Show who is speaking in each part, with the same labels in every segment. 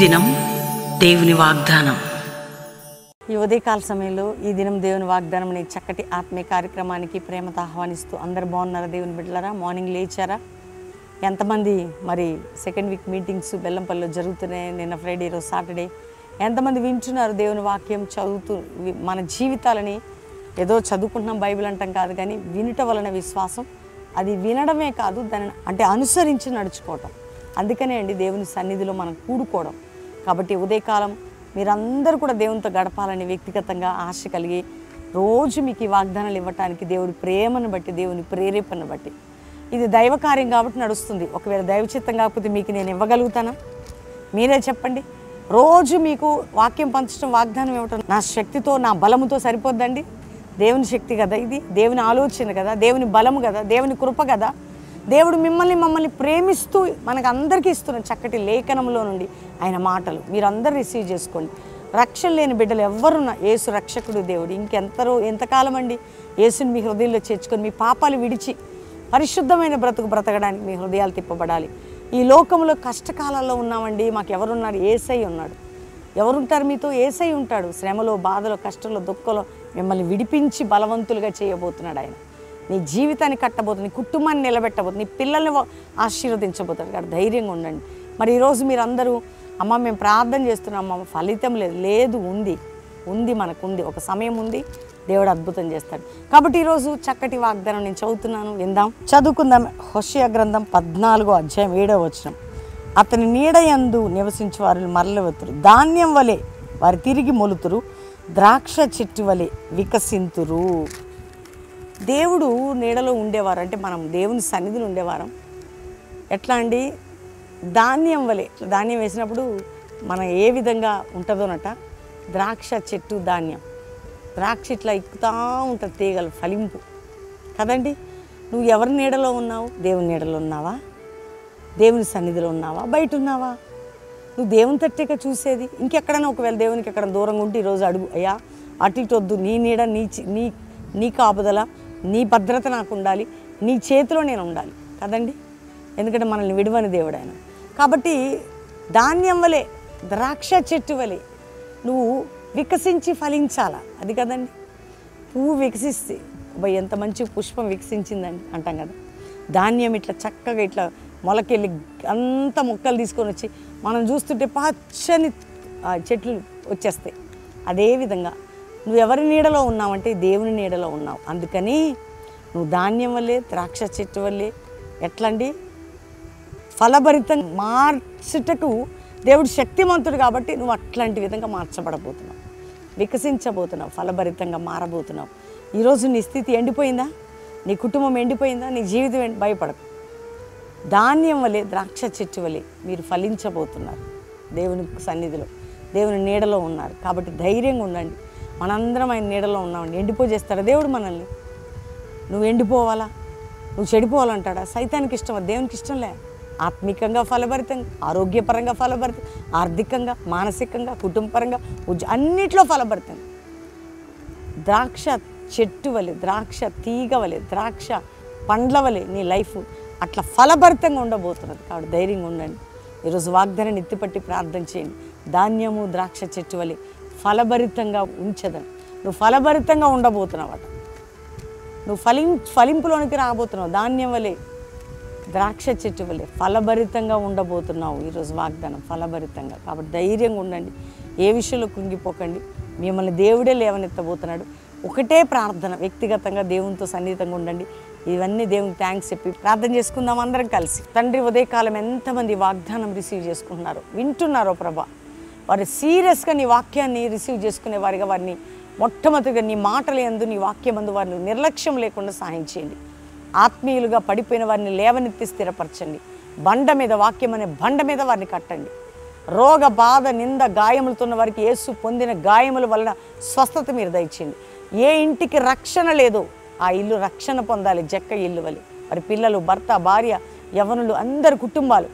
Speaker 1: దినం దేవుని వాగ్దానం.
Speaker 2: ఈ ఉదయకాల సమయంలో ఈ దినం దేవుని వాగ్దానం అనే చక్కటి ఆత్మీయ కార్యక్రమానికి ప్రేమతో ఆహ్వానిస్తూ అందరు బాగున్నారా? దేవుని బిడ్డలారా, మార్నింగ్ లేచారా? ఎంతమంది మరి సెకండ్ వీక్ మీటింగ్స్ బెల్లంపల్లిలో జరుగుతున్నాయి? నిన్న ఫ్రైడే, ఈరోజు సాటర్డే. ఎంతమంది వింటున్నారు దేవుని వాక్యం చదువుతూ? మన జీవితాలని ఏదో చదువుకుంటున్నాం బైబిల్ అంటాం కాదు, కానీ వినుట వలన విశ్వాసం, అది వినడమే కాదు దానిని అంటే అనుసరించి నడుచుకోవటం. అందుకనే అండి దేవుని సన్నిధిలో మనం కూడుకోవడం. కాబట్టి ఉదయకాలం మీరందరూ కూడా దేవునితో గడపాలని వ్యక్తిగతంగా ఆశ కలిగి రోజు మీకు ఈ వాగ్దానాలు ఇవ్వటానికి దేవుడి ప్రేమను బట్టి, దేవుని ప్రేరేపణను బట్టి, ఇది దైవ కార్యం కాబట్టి నడుస్తుంది. ఒకవేళ దైవచిత్తం కాకపోతే మీకు నేను ఇవ్వగలుగుతానా? మీరే చెప్పండి. రోజు మీకు వాక్యం పంచడం, వాగ్దానం ఇవ్వటం నా శక్తితో, నా బలముతో సరిపోద్దండి? దేవుని శక్తి కదా ఇది, దేవుని ఆలోచన కదా, దేవుని బలము కదా, దేవుని కృప కదా. దేవుడు మమ్మల్ని ప్రేమిస్తూ మనకు అందరికీ ఇస్తున్న చక్కటి లేఖనంలో నుండి ఆయన మాటలు మీరందరూ రిసీవ్ చేసుకోండి. రక్షణ లేని బిడ్డలు ఎవరున్నా యేసు రక్షకుడు దేవుడు. ఎంతకాలం అండి యేసుని మీ హృదయంలో చేర్చుకొని మీ పాపాలు విడిచి పరిశుద్ధమైన బ్రతకడానికి మీ హృదయాలు తిప్పబడాలి. ఈ లోకంలో కష్టకాలాల్లో ఉన్నామండి, మాకు ఎవరున్నారు? యేసయ్య ఉన్నాడు. ఎవరుంటారు మీతో? యేసయ్య ఉంటాడు. శ్రమలో, బాధలో, కష్టంలో, దుఃఖంలో మిమ్మల్ని విడిపించి బలవంతులుగా చేయబోతున్నాడు ఆయన. నీ జీవితాన్ని కట్టబోతుంది, నీ కుటుంబాన్ని నిలబెట్టబోతుంది, నీ పిల్లల్ని ఆశీర్వదించబోతాడు. కాబట్టి ధైర్యంగా ఉండండి. మరి ఈరోజు మీరు అందరూ అమ్మ మేము ప్రార్థన చేస్తున్నాం, అమ్మ ఫలితం లేదు. ఉంది మనకుంది, ఒక సమయం ఉంది, దేవుడు అద్భుతం చేస్తాడు. కాబట్టి ఈరోజు చక్కటి వాగ్దానం నేను చదువుతున్నాను, విందాం, చదువుకుందాం. హోషేయ గ్రంథం 14వ అధ్యాయం 7వ వచనం. అతని నీడయందు నివసించే వారు మరలవెత్తురు, ధాన్యం వలె వారు తిరిగి మొలుతురు, ద్రాక్ష చెట్టు వలె వికసింతురు. దేవుడు నీడలో ఉండేవారు అంటే మనం దేవుని సన్నిధిలో ఉండేవారం. ఎట్లా అండి? ధాన్యం వలె. ధాన్యం వేసినప్పుడు మనం ఏ విధంగా ఉంటుందోనట, ద్రాక్ష చెట్టు ధాన్యం, ద్రాక్ష ఇట్లా ఎక్కుతూ ఉంటుంది, తీగలు ఫలింపు కదండి. నువ్వు ఎవరి నీడలో ఉన్నావు? దేవుని నీడలో ఉన్నావా? దేవుని సన్నిధిలో ఉన్నావా? బయట ఉన్నావా? నువ్వు దేవుని తట్టేక చూసేది. ఇంకెక్కడైనా ఒకవేళ దేవునికి ఎక్కడ దూరంగా ఉంటే ఈరోజు అడుగు, అయ్యా అటు ఇటు వద్దు, నీ నీడ, నీ కాపుదల, నీ భద్రత నాకు ఉండాలి, నీ చేతిలో నేను ఉండాలి కదండి. ఎందుకంటే మనల్ని విడువని దేవుడు ఆయన. కాబట్టి ధాన్యం వలె, ద్రాక్ష చెట్టు వలె నువ్వు వికసించి ఫలించాలా, అది కదండి. పువ్వు వికసిస్తే ఎంత మంచి పుష్పం వికసించిందండి అంటాం కదా. ధాన్యం ఇట్లా చక్కగా ఇట్లా మొలకెళ్ళి అంత మొక్కలు తీసుకొని వచ్చి మనం చూస్తుంటే పచ్చని చెట్లు వచ్చేస్తాయి. అదేవిధంగా నువ్వు ఎవరి నీడలో ఉన్నావంటే దేవుని నీడలో ఉన్నావు. అందుకని నువ్వు ధాన్యం వల్లే, ద్రాక్ష చెట్టు వల్లే ఎట్లండి ఫలభరితం మార్చుటకు దేవుడు శక్తిమంతుడు. కాబట్టి నువ్వు అట్లాంటి విధంగా మార్చబడబోతున్నావు, వికసించబోతున్నావు, ఫలభరితంగా మారబోతున్నావు. ఈరోజు నీ స్థితి ఎండిపోయిందా? నీ కుటుంబం ఎండిపోయిందా? నీ జీవితం భయపడకు. ధాన్యం వలె, ద్రాక్ష చెట్టు వలె మీరు ఫలించబోతున్నారు. దేవుని సన్నిధిలో, దేవుని నీడలో ఉన్నారు. కాబట్టి ధైర్యంగా ఉండండి. మనందరం ఆయన నీడలో ఉన్నామండి. ఎండిపోజేస్తాడా దేవుడు మనల్ని? నువ్వు ఎండిపోవాలా? నువ్వు చెడిపోవాలంటాడా? సైతానికి ఇష్టమా? దేవునికి ఇష్టంలే. ఆత్మికంగా ఫలభరితంగా, ఆరోగ్యపరంగా ఫలభరితం, ఆర్థికంగా, మానసికంగా, కుటుంబపరంగా, అన్నిట్లో ఫలభరితంగా ద్రాక్ష చెట్టు వలె, ద్రాక్ష తీగ వలె, ద్రాక్ష పండ్ల వలె నీ లైఫ్ అట్లా ఫలభరితంగా ఉండబోతున్నది. కాబట్టి ధైర్యంగా ఉండండి. ఈరోజు వాగ్దానాన్ని ఎత్తిపట్టి ప్రార్థన చేయండి. ధాన్యము ద్రాక్ష చెట్టు వలె ఫలభరితంగా ఉంచదని. నువ్వు ఫలభరితంగా ఉండబోతున్నావట. నువ్వు ఫలింపులోనికి రాబోతున్నావు. ధాన్యం వలె, ద్రాక్ష చెట్టు వలె ఫలభరితంగా ఉండబోతున్నావు. ఈరోజు వాగ్దానం ఫలభరితంగా. కాబట్టి ధైర్యంగా ఉండండి. ఏ విషయంలో కుంగిపోకండి. మిమ్మల్ని దేవుడే లేవనెత్తబోతున్నాడు. ఒకటే ప్రార్థన, వ్యక్తిగతంగా దేవునితో సన్నిహితంగా ఉండండి. ఇవన్నీ దేవునికి థ్యాంక్స్ చెప్పి ప్రార్థన చేసుకుందాం అందరం కలిసి. తండ్రి, ఉదయకాలం ఎంతమంది వాగ్దానం రిసీవ్ చేసుకుంటున్నారో, వింటున్నారో ప్రభా, వారు సీరియస్గా నీ వాక్యాన్ని రిసీవ్ చేసుకునే వారిగా వారిని మొట్టమొదటిగా నీ మాటలు యందు, నీ వాక్యమందు వారిని నిర్లక్ష్యం లేకుండా సహాయం చేయండి. ఆత్మీయులుగా పడిపోయిన వారిని లేవనెత్తి స్థిరపరచండి. బండ మీద, వాక్యం అనే బండ మీద వారిని కట్టండి. రోగ బాధ నింద గాయములతున్న వారికి యేసు పొందిన గాయముల వలన స్వస్థత మీరు దయచేయండి. ఏ ఇంటికి రక్షణ లేదో ఆ ఇల్లు రక్షణ పొందాలి, జక్క ఇల్లు వలె. వారి పిల్లలు, భర్త, భార్య, యవ్వనులు, అందరి కుటుంబాలు,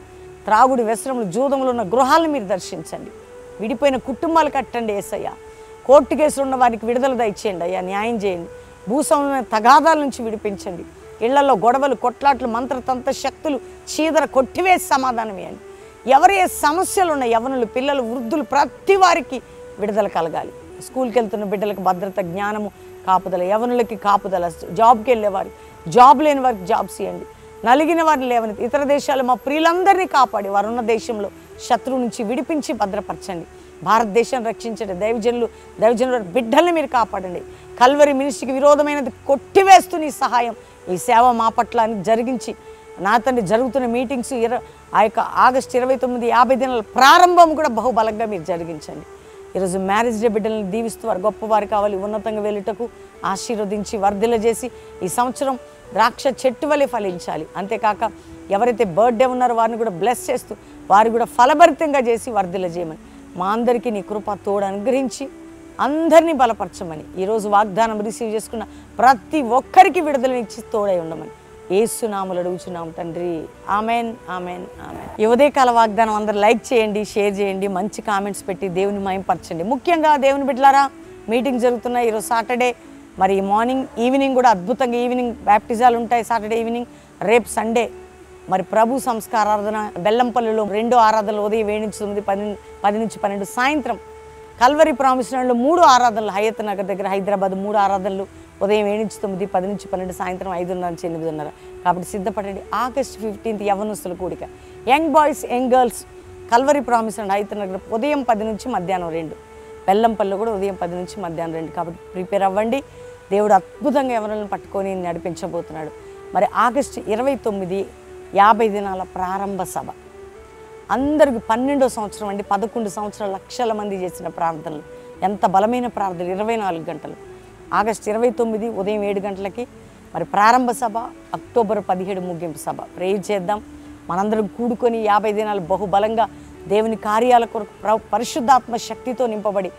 Speaker 2: త్రాగుడు, వ్యసనములు, జూదములు ఉన్న గృహాలను మీరు దర్శించండి. విడిపోయిన కుటుంబాలు కట్టండి యేసయ్య. కోర్టు కేసులు ఉన్న వారికి విడుదల దయచేయండి అయ్యా, న్యాయం చేయండి. భూసంబంధమైన తగాదాల నుంచి విడిపించండి. ఇళ్లలో గొడవలు, కొట్లాట్లు, మంత్రతంత్ర శక్తులు చీదర కొట్టివేసి సమాధానం ఇవ్వండి. ఎవరి ఏ సమస్యలు ఉన్న యవ్వనులు, పిల్లలు, వృద్ధులు ప్రతి వారికి విడుదల కలగాలి. స్కూల్కి వెళ్తున్న బిడ్డలకు భద్రత, జ్ఞానము, కాపుదల, యవ్వనులకి కాపుదల, జాబ్కి వెళ్ళే వారికి, జాబ్ లేని వారికి జాబ్స్ ఇవ్వండి, నలిగిన వారిని లేవని, ఇతర దేశాలు మా ప్రియులందరినీ కాపాడి వారున్న దేశంలో శత్రువు నుంచి విడిపించి భద్రపరచండి. భారతదేశం రక్షించండి. దైవజనుల బిడ్డల్ని మీరు కాపాడండి. కల్వరి మినిస్ట్రీకి విరోధమైనది కొట్టివేస్తూ నీ సహాయం, ఈ సేవ మా పట్ల అని జరిగించి నా తండ్రి జరుగుతున్న మీటింగ్స్ ఆ యొక్క ఆగస్టు 29 50 దినాల ప్రారంభం కూడా బహుబలంగా మీరు జరిగించండి. ఈరోజు మ్యారేజ్ డే బిడ్డలను దీవిస్తూ వారు గొప్పవారు కావాలి, ఉన్నతంగా వెళ్ళుటకు ఆశీర్వదించి వర్ధిల్లజేసి ఈ సంవత్సరం ద్రాక్ష చెట్టు వలె ఫలించాలి. అంతేకాక ఎవరైతే బర్త్డే ఉన్నారో వారిని కూడా బ్లెస్ చేస్తూ వారు కూడా ఫలభరితంగా చేసి వర్ధిల్లజేయమని, మా అందరికీ నీ కృప తోడు అనుగ్రహించి అందరినీ బలపరచమని, ఈరోజు వాగ్దానం రిసీవ్ చేసుకున్న ప్రతి ఒక్కరికి విడుదలనిచ్చి తోడై ఉండమని యేసు నామములో అడుగుచున్నాం తండ్రి. Amen, amen, amen. ఈ ఉదయకాల వాగ్దానం అందరూ లైక్ చేయండి, షేర్ చేయండి, మంచి కామెంట్స్ పెట్టి దేవుని మహిమపరచండి. ముఖ్యంగా దేవుని బిడ్డలారా, మీటింగ్ జరుగుతున్నాయి ఈరోజు సాటర్డే. మరి మార్నింగ్, ఈవినింగ్ కూడా అద్భుతంగా ఈవినింగ్ బ్యాప్టిజాలు ఉంటాయి సాటర్డే ఈవినింగ్. రేపు సండే మరి ప్రభు సంస్కారాధన బెల్లంపల్లిలో 2 ఆరాధనలు ఉదయం 7 నుంచి 9, 10 నుంచి 12. సాయంత్రం కల్వరి ప్రామిషన్లో 3 ఆరాధనలు, హయత్ నగర్ దగ్గర హైదరాబాద్ 3 ఆరాధనలు ఉదయం 7 నుంచి 9, 10 నుంచి 12, సాయంత్రం 5:30 నుంచి 8:30. కాబట్టి సిద్ధపడండి. ఆగస్టు 15 యవ్వనస్తుల కూడిక, young boys, young girls, Calvary ప్రామిషన్ హయత్ నగర్ ఉదయం 10 నుంచి మధ్యాహ్నం 2, బెల్లంపల్లిలో కూడా ఉదయం 10 నుంచి మధ్యాహ్నం 2. కాబట్టి ప్రిపేర్ అవ్వండి. దేవుడు అద్భుతంగా ఎవరిని పట్టుకొని నడిపించబోతున్నాడు. మరి ఆగస్టు 29 50 దినాల ప్రారంభ సభ అందరికి 12వ సంవత్సరం అండి. 11 సంవత్సరాలు లక్షల మంది చేసిన ప్రార్థనలు, ఎంత బలమైన ప్రార్థనలు, 24 గంటలు. ఆగస్టు 29 ఉదయం 7 గంటలకి మరి ప్రారంభ సభ, అక్టోబర్ 17 ముగింపు సభ. ప్రేయర్ చేద్దాం మనందరం కూడుకొని 50 దినాలు బహుబలంగా దేవుని కార్యాల కొరకు పరిశుద్ధాత్మ శక్తితో నింపబడి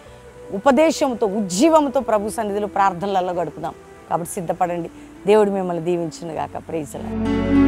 Speaker 2: ఉపదేశంతో, ఉజ్జీవంతో ప్రభు సన్నిధిలో ప్రార్థనలలో గడుపుదాం. కాబట్టి సిద్ధపడండి. దేవుడు మిమ్మల్ని దీవించును గాక. Praise the lord.